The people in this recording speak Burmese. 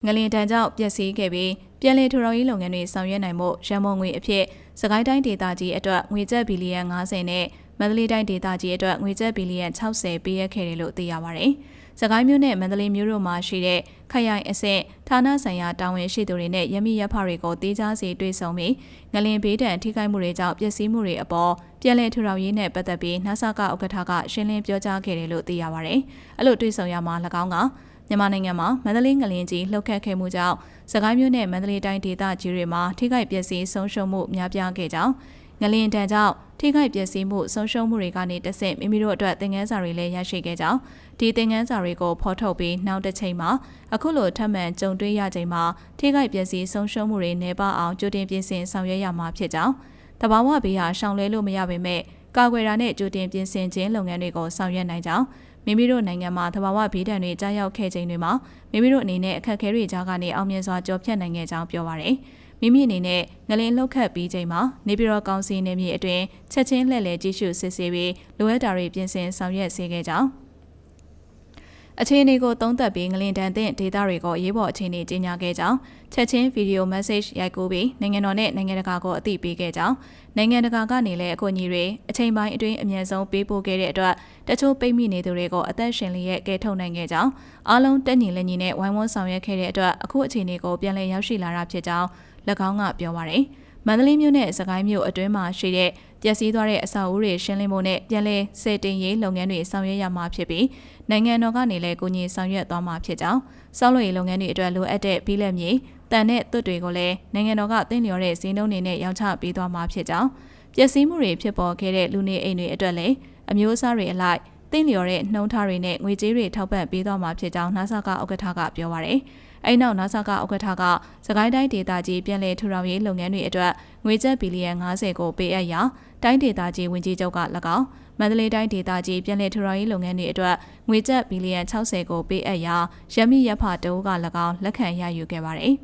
ငလင်တန်ကြောင့်ပျက်စီးခဲ့ပြီးပြန်လည်ထူထောင်ရေးလုပ်ငန်းတွေဆောင်ရွက်နိုင်မှုရန်ပုံငွေအဖြစ်စကိုင်းတိုင်းဒေသကြီးအတွက်ငွေကျပ်ဘီလီယံ50နဲ့မန္တလေးတိုင်းဒေသကြီးအတွက်ငွေကျပ်ဘီလီယံ60ပေးရခဲ့တယ်လို့သိရပါတယ်။စကိုင်းမြို့နဲ့မန္တလေးမြို့တို့မှာရှိတဲ့ခရိုင်အဆင့်ဌာနဆိုင်ရာတာဝန်ရှိသူတွေနဲ့ရမီရဖတွေကိုတေးကြားစီတွေ့ဆုံပြီးငလင်ဘေးဒဏ်ထိခိုက်မှုတွေကြောင့်ပျက်စီးမှုတွေအပေါ်ပြန်လည်ထူထောင်ရေးနဲ့ပတ်သက်ပြီးနှဆကဥက္ကဋ္ဌကရှင်းလင်းပြောကြားခဲ့တယ်လို့သိရပါတယ်။အဲ့လိုတွေ့ဆုံရမှာ၎င်းကမြန်မာနိုင်ငံမှာမန္တလေးငလင်ကြီးလှုပ်ခတ်ခဲ့မှုကြောင့်စကိုင်းမြို့နယ်မန္တလေးတိုင်းဒေသကြီးတွေမှာထိခိုက်ပျက်စီးဆုံးရှုံးမှုများပြားခဲ့ကြောင်းငလင်တန်ကြောင့်ထိခိုက်ပျက်စီးမှုဆုံးရှုံးမှုတွေကနေတဆင့်မိမိတို့အတွက်သင်ခန်းစာတွေလည်းရရှိခဲ့ကြောင်းဒီသင်ခန်းစာတွေကိုဖော်ထုတ်ပြီးနောက်တစ်ချိန်မှာအခုလိုထပ်မံကြုံတွေ့ရချိန်မှာထိခိုက်ပျက်စီးဆုံးရှုံးမှုတွေနှဲပါအောင်ကြိုတင်ပြင်ဆင်ဆောင်ရွက်ရမှာဖြစ်ကြောင်းတဘာဝဘေးဟာရှောင်လွှဲလို့မရပေမဲ့ကာကွယ်တာနဲ့ကြိုတင်ပြင်ဆင်ခြင်းလုပ်ငန်းတွေကိုဆောင်ရွက်နိုင်ကြောင်းမိမိတို့နိုင်ငံမှာသဘာဝဘေးဒဏ်တွေကြားရောက်ခဲ့ချိန်တွေမှာမိမိတို့အနေနဲ့အခက်အခဲတွေကြားကနေအောင်မြင်စွာကျော်ဖြတ်နိုင်ခဲ့ကြောင်းပြောပါရယ်မိမိအနေနဲ့ငလင်လှုပ်ခတ်ပြီးချိန်မှာနေပြည်တော်ကောင်စီနယ်မြေအတွင်းချက်ချင်းလှည့်လည်ကြည့်ရှုစစ်ဆေးပြီးလိုအပ်တာတွေပြင်ဆင်ဆောင်ရွက်စေခဲ့ကြောင်းအခြေအနေကိုသုံးသပ်ပြီးငလင်တန်တဲ့ဒေတာတွေကိုရေးပေါ်အခြေအနေကြီးညာခဲ့ကြောင်းချက်ချင်းဗီဒီယိုမက်ဆေ့ချ်ရိုက်ကူးပြီးနိုင်ငံတော်နဲ့နိုင်ငံတကာကိုအသိပေးခဲ့ကြောင်းနိုင်ငံတကာကနေလည်းအကူအညီတွေအချိန်ပိုင်းအတွင်းအမြန်ဆုံးပေးပို့ခဲ့တဲ့အတွက်တချို့ပိတ်မိနေသူတွေကိုအသက်ရှင်လျက်ကယ်ထုတ်နိုင်ခဲ့ကြောင်းအားလုံးတက်ညီလက်ညီနဲ့ဝိုင်းဝန်းဆောင်ရွက်ခဲ့တဲ့အတွက်အခုအခြေအနေကိုပြန်လည်ရောက်ရှိလာတာဖြစ်ကြောင်း၎င်းကပြောပါရယ်မန္တလေးမြို့နဲ့စကိုင်းမြို့အတွင်းမှာရှိတဲ့ပျက်စီးသွားတဲ့အဆောက်အဦတွေရှင်းလင်းဖို့နဲ့ပြန်လည်စတင်ရေးလုပ်ငန်းတွေဆောင်ရွက်ရမှာဖြစ်ပြီးနိုင်ငံတော်ကနေလည်းကူညီဆောင်ရွက်သွားမှာဖြစ်ကြောင်းဆောက်လုပ်ရေးလုပ်ငန်းတွေအတွက်လိုအပ်တဲ့ဘီလက်မြေတန်တဲ့သွတ်တွေကိုလည်းနိုင်ငံတော်ကသင့်လျော်တဲ့ဈေးနှုန်းတွေနဲ့ရောင်းချပေးသွားမှာဖြစ်ကြောင်းပျက်စီးမှုတွေဖြစ်ပေါ်ခဲ့တဲ့လူနေအိမ်တွေအတွက်လည်းအမျိုးအစားတွေအလိုက်သင့်လျော်တဲ့နှုန်းထားတွေနဲ့ငွေကြေးတွေထောက်ပံ့ပေးသွားမှာဖြစ်ကြောင်းနှဆကဥက္ကဋ္ဌကပြောပါရယ်အဲ့နောက်နှဆကဥက္ကဋ္ဌကစကိုင်းတိုင်းဒေသကြီးပြည်내ထူထောင်ရေးလုပ်ငန်းတွေအတွက်ငွေကျပ်ဘီလီယံ50ကိုပေးအပ်ရာတိုင်းဒေသကြီးဝန်ကြီးချုပ်က၎င်းမန္တလေးတိုင်းဒေသကြီးပြည်내ထူထောင်ရေးလုပ်ငန်းတွေအတွက်ငွေကျပ်ဘီလီယံ60ကိုပေးအပ်ရာရမီရဖတအုပ်က၎င်းလက်ခံရယူခဲ့ပါတယ်